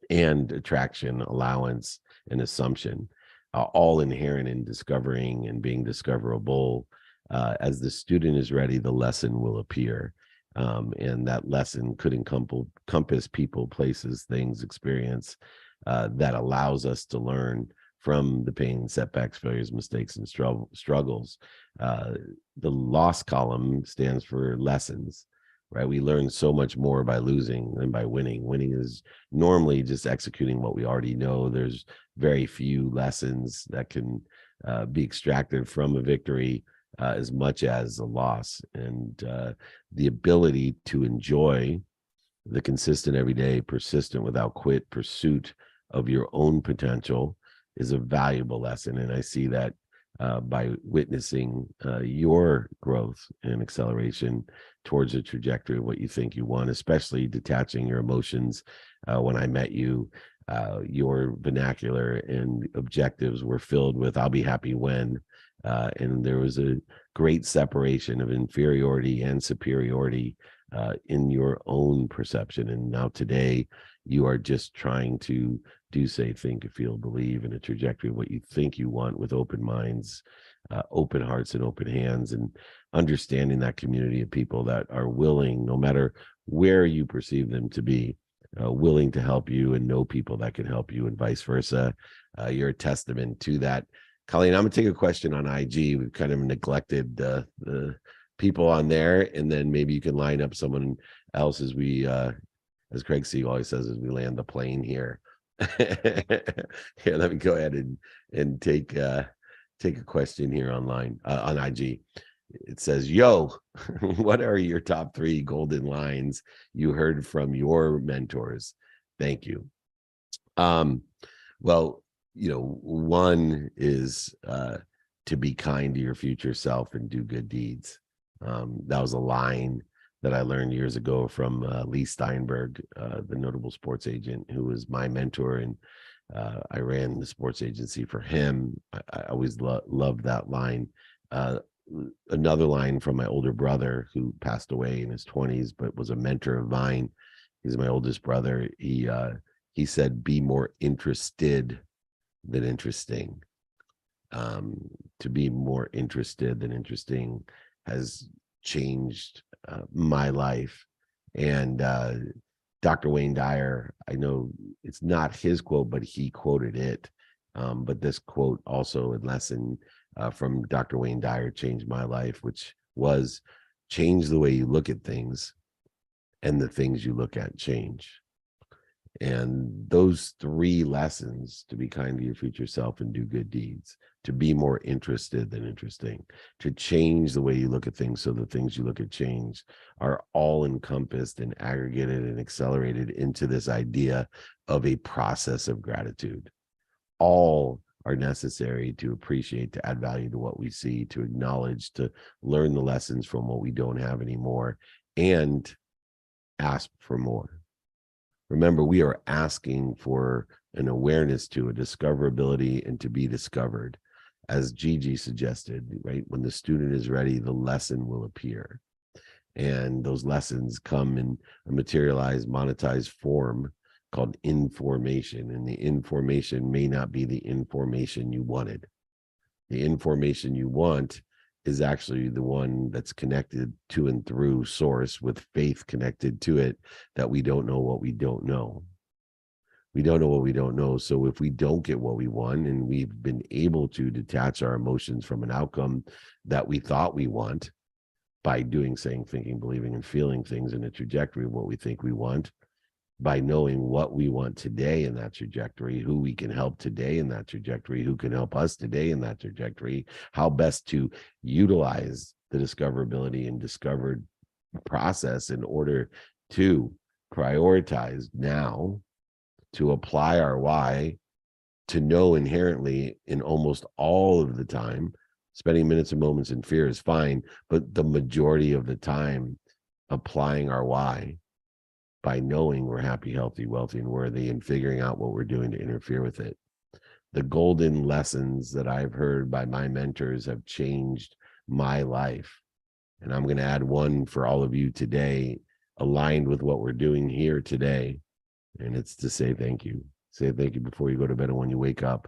and attraction, allowance, and assumption, all inherent in discovering and being discoverable. As the student is ready, the lesson will appear. And that lesson could encompass people, places, things, experience that allows us to learn from the pain, setbacks, failures, mistakes, and struggles. The loss column stands for lessons, right? We learn so much more by losing than by winning. Winning is normally just executing what we already know. There's very few lessons that can be extracted from a victory as much as a loss. And the ability to enjoy the consistent everyday, persistent without quit pursuit of your own potential is a valuable lesson. And I see that by witnessing your growth and acceleration towards the trajectory of what you think you want, especially detaching your emotions. When I met you, your vernacular and objectives were filled with "I'll be happy when," and there was a great separation of inferiority and superiority in your own perception. And now today, you are just trying to do, say, think, feel, believe in a trajectory of what you think you want, with open minds, open hearts, and open hands, and understanding that community of people that are willing, no matter where you perceive them to be, willing to help you, and know people that can help you, and vice versa. You're a testament to that. Colleen, I'm gonna take a question on IG. We've kind of neglected the people on there, and then maybe you can line up someone else as we, as Craig Siegel always says, as we land the plane here. Here, let me go ahead and take a question here online on IG. It says, "Yo, what are your top 3 golden lines you heard from your mentors? Thank you." Well, one is to be kind to your future self and do good deeds. That was a line that I learned years ago from Lee Steinberg, the notable sports agent who was my mentor, and I ran the sports agency for him. I always loved that line. Another line from my older brother, who passed away in his 20s, but was a mentor of mine. He's my oldest brother. He said, "Be more interested than interesting." To be more interested than interesting has changed my life. And Dr. Wayne Dyer, I know it's not his quote, but he quoted it. But this quote also, in lesson from Dr. Wayne Dyer, changed my life, which was, change the way you look at things, and the things you look at change. And those 3 lessons, to be kind to your future self and do good deeds, to be more interested than interesting, to change the way you look at things so the things you look at change, are all encompassed and aggregated and accelerated into this idea of a process of gratitude. All are necessary to appreciate, to add value to what we see, to acknowledge, to learn the lessons from what we don't have anymore, and ask for more. Remember, we are asking for an awareness to a discoverability and to be discovered. As Gigi suggested, right? When the student is ready, the lesson will appear. And those lessons come in a materialized, monetized form called information. And the information may not be the information you wanted. The information you want is actually the one that's connected to and through source, with faith connected to it, that we don't know what we don't know. We don't know what we don't know. So if we don't get what we want, and we've been able to detach our emotions from an outcome that we thought we want by doing, saying, thinking, believing, and feeling things in a trajectory of what we think we want, by knowing what we want today in that trajectory, who we can help today in that trajectory, who can help us today in that trajectory, how best to utilize the discoverability and discovered process in order to prioritize now, to apply our why, to know inherently in almost all of the time. Spending minutes and moments in fear is fine, but the majority of the time, applying our why by knowing we're happy, healthy, wealthy, and worthy, and figuring out what we're doing to interfere with it. The golden lessons that I've heard by my mentors have changed my life. And I'm going to add one for all of you today, aligned with what we're doing here today. And it's to say thank you. Say thank you before you go to bed and when you wake up.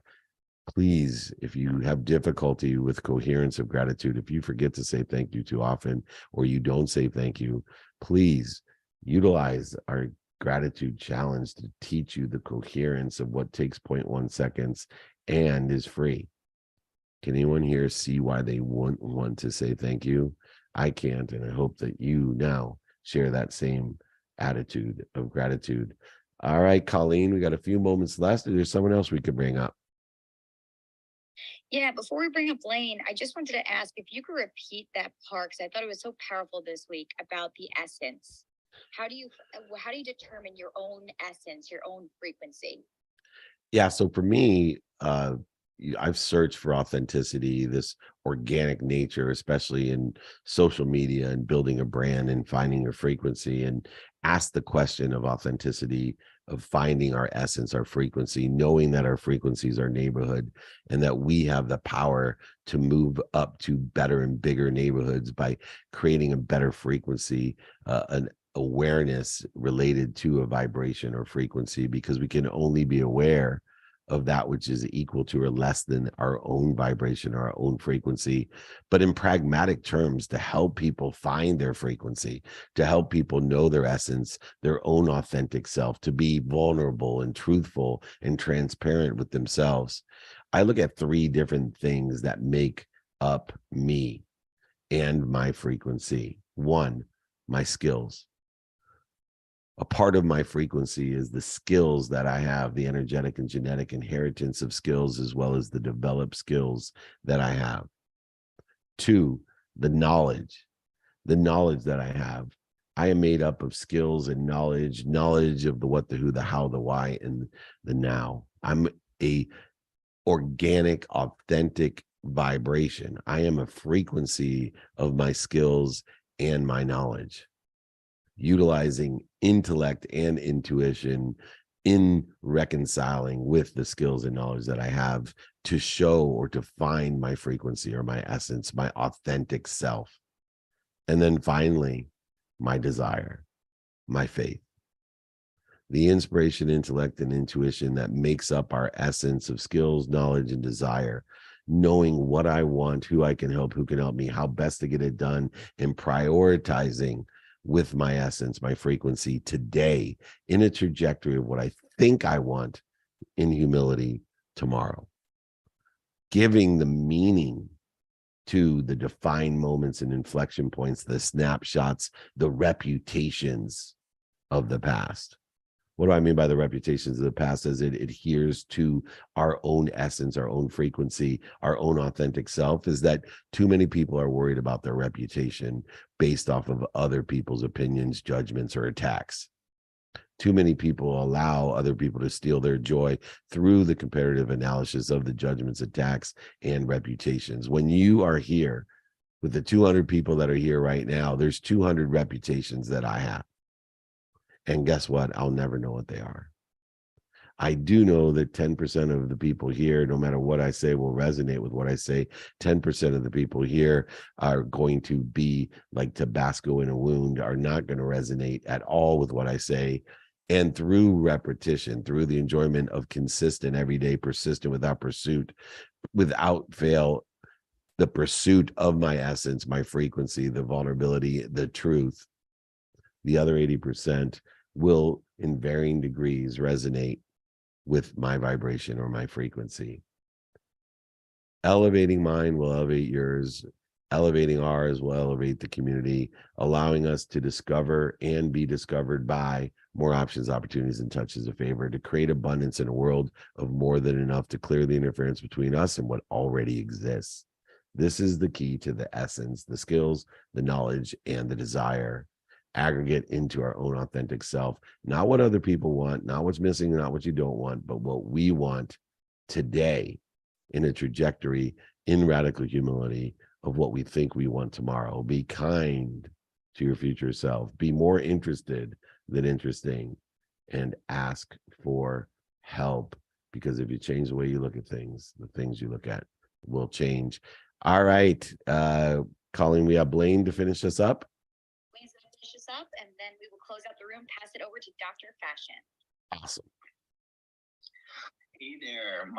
Please, if you have difficulty with coherence of gratitude, if you forget to say thank you too often, or you don't say thank you, please utilize our gratitude challenge to teach you the coherence of what takes 0.1 seconds and is free. Can anyone here see why they wouldn't want to say thank you? I can't, and I hope that you now share that same attitude of gratitude. All right, Colleen, we got a few moments left. Is there someone else we could bring up? Yeah, before we bring up Lane, I just wanted to ask if you could repeat that part, because I thought it was so powerful this week, about the essence. how do you determine your own essence, your own frequency? Yeah, so for me, I've searched for authenticity, this organic nature, especially in social media and building a brand and finding your frequency, and ask the question of authenticity, of finding our essence, our frequency, knowing that our frequency is our neighborhood and that we have the power to move up to better and bigger neighborhoods by creating a better frequency, an awareness related to a vibration or frequency, because we can only be aware of that which is equal to or less than our own vibration, our own frequency. But in pragmatic terms, to help people find their frequency, to help people know their essence, their own authentic self, to be vulnerable and truthful and transparent with themselves, I look at three different things that make up me and my frequency. One, my skills. A part of my frequency is the skills that I have, the energetic and genetic inheritance of skills, as well as the developed skills that I have. Two, the knowledge that I have. I am made up of skills and knowledge of the what, the who, the how, the why, and the now. I'm a organic, authentic vibration. I am a frequency of my skills and my knowledge, utilizing intellect and intuition in reconciling with the skills and knowledge that I have to show or to find my frequency or my essence, my authentic self. And then finally, my desire, my faith, the inspiration, intellect, and intuition that makes up our essence of skills, knowledge, and desire, knowing what I want, who I can help, who can help me, how best to get it done, and prioritizing with my essence, my frequency today in a trajectory of what I think I want in humility tomorrow. Giving the meaning to the defined moments and inflection points, the snapshots, the reputations of the past. What do I mean by the reputations of the past? As it adheres to our own essence, our own frequency, our own authentic self, is that too many people are worried about their reputation based off of other people's opinions, judgments, or attacks. Too many people allow other people to steal their joy through the comparative analysis of the judgments, attacks, and reputations. When you are here with the 200 people that are here right now, there's 200 reputations that I have. And guess what? I'll never know what they are. I do know that 10% of the people here, no matter what I say, will resonate with what I say. 10% of the people here are going to be like Tabasco in a wound, are not going to resonate at all with what I say. And through repetition, through the enjoyment of consistent, everyday, persistent, without pursuit, without fail, the pursuit of my essence, my frequency, the vulnerability, the truth, the other 80% will, in varying degrees, resonate with my vibration or my frequency. Elevating mine will elevate yours. Elevating ours will elevate the community, allowing us to discover and be discovered by more options, opportunities, and touches of favor, to create abundance in a world of more than enough, to clear the interference between us and what already exists. This is the key to the essence, the skills, the knowledge, and the desire. Aggregate into our own authentic self, not what other people want, not what's missing, not what you don't want, but what we want today, in a trajectory, in radical humility of what we think we want tomorrow. Be kind to your future self. Be more interested than interesting, and ask for help, because if you change the way you look at things, the things you look at will change. All right, Colleen, we have Blaine to finish us up. Please finish us up, and then we will close out the room, pass it over to Dr. Fashion. Awesome. Hey there.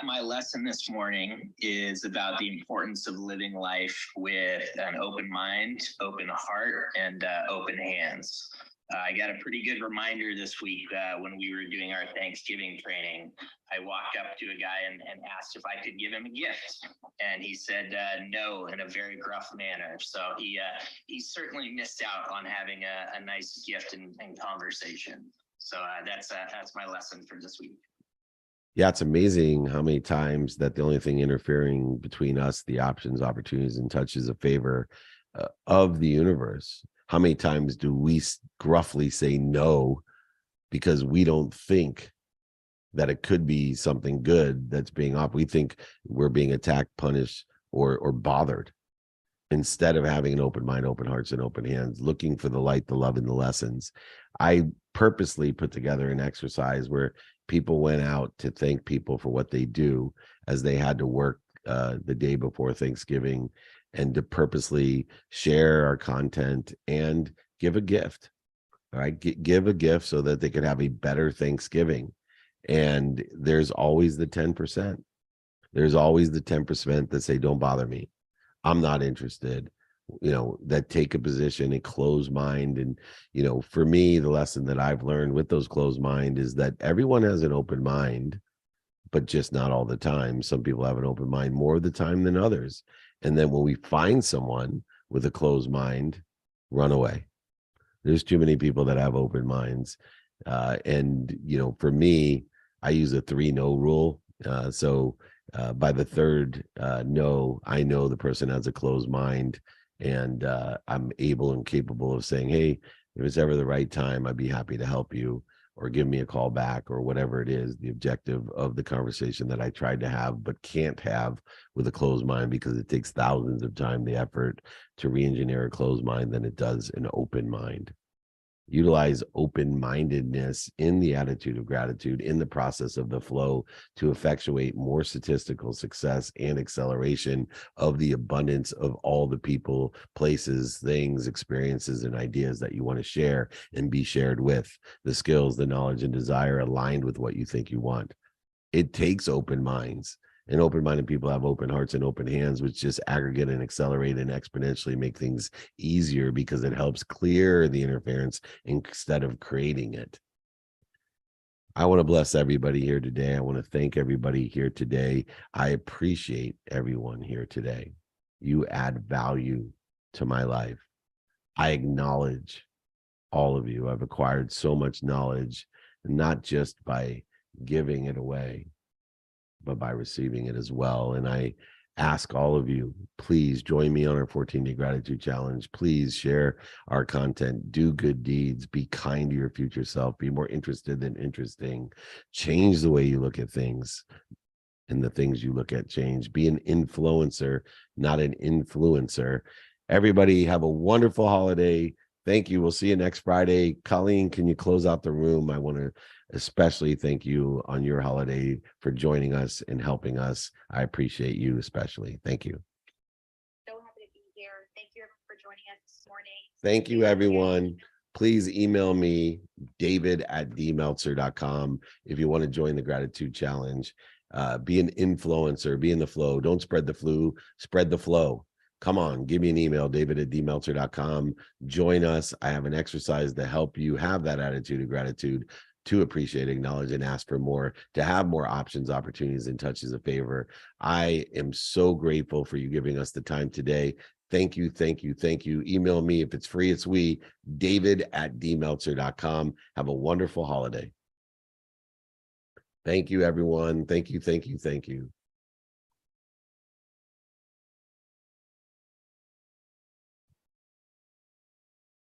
My lesson this morning is about the importance of living life with an open mind, open heart, and open hands. I got a pretty good reminder this week when we were doing our Thanksgiving training. I walked up to a guy and asked if I could give him a gift, and he said no in a very gruff manner. So he certainly missed out on having a nice gift and conversation. So that's my lesson for this week. Yeah, it's amazing how many times that the only thing interfering between us, the options, opportunities, and touches of favor of the universe, How many times do we gruffly say no because we don't think that it could be something good that's being offered? We think we're being attacked, punished, or bothered, instead of having an open mind, open hearts, and open hands, looking for the light, the love, and the lessons. I purposely put together an exercise where people went out to thank people for what they do, as they had to work the day before Thanksgiving, and to purposely share our content and give a gift. All right, give a gift so that they could have a better Thanksgiving. And there's always the 10%. There's always the 10% that say, don't bother me, I'm not interested, that take a position, a closed mind. And, for me, the lesson that I've learned with those closed mind is that everyone has an open mind, but just not all the time. Some people have an open mind more of the time than others. And then when we find someone with a closed mind, run away. There's too many people that have open minds. And, for me, I use a 3-no rule. So by the third no, I know the person has a closed mind, and I'm able and capable of saying, hey, if it's ever the right time, I'd be happy to help you, or give me a call back, or whatever it is, the objective of the conversation that I tried to have but can't have with a closed mind, because it takes thousands of time, the effort to re-engineer a closed mind than it does an open mind. Utilize open-mindedness in the attitude of gratitude, in the process of the flow, to effectuate more statistical success and acceleration of the abundance of all the people, places, things, experiences, and ideas that you want to share and be shared with. The skills, the knowledge, and desire aligned with what you think you want. It takes open minds. And open-minded people have open hearts and open hands, which just aggregate and accelerate and exponentially make things easier, because it helps clear the interference instead of creating it. I want to bless everybody here today. I want to thank everybody here today. I appreciate everyone here today. You add value to my life. I acknowledge all of you. I've acquired so much knowledge, not just by giving it away, but by receiving it as well. And I ask all of you, please join me on our 14-day gratitude challenge. Please share our content, do good deeds, be kind to your future self, be more interested than interesting, change the way you look at things, and the things you look at change. Be an influencer, not an influencer. Everybody have a wonderful holiday. Thank you. We'll see you next Friday. Colleen, can you close out the room? I want to especially thank you on your holiday for joining us and helping us. I appreciate you especially. Thank you. So happy to be here. Thank you for joining us this morning. Thank you, everyone. Please email me, david@dmeltzer.com, if you want to join the gratitude challenge. Be an influencer, be in the flow. Don't spread the flu, spread the flow. Come on, give me an email, david@dmeltzer.com. Join us. I have an exercise to help you have that attitude of gratitude, to appreciate, acknowledge, and ask for more, to have more options, opportunities, and touches of favor. I am so grateful for you giving us the time today. Thank you, thank you, thank you. Email me if it's free, it's we, david@dmeltzer.com. Have a wonderful holiday. Thank you, everyone. Thank you, thank you, thank you.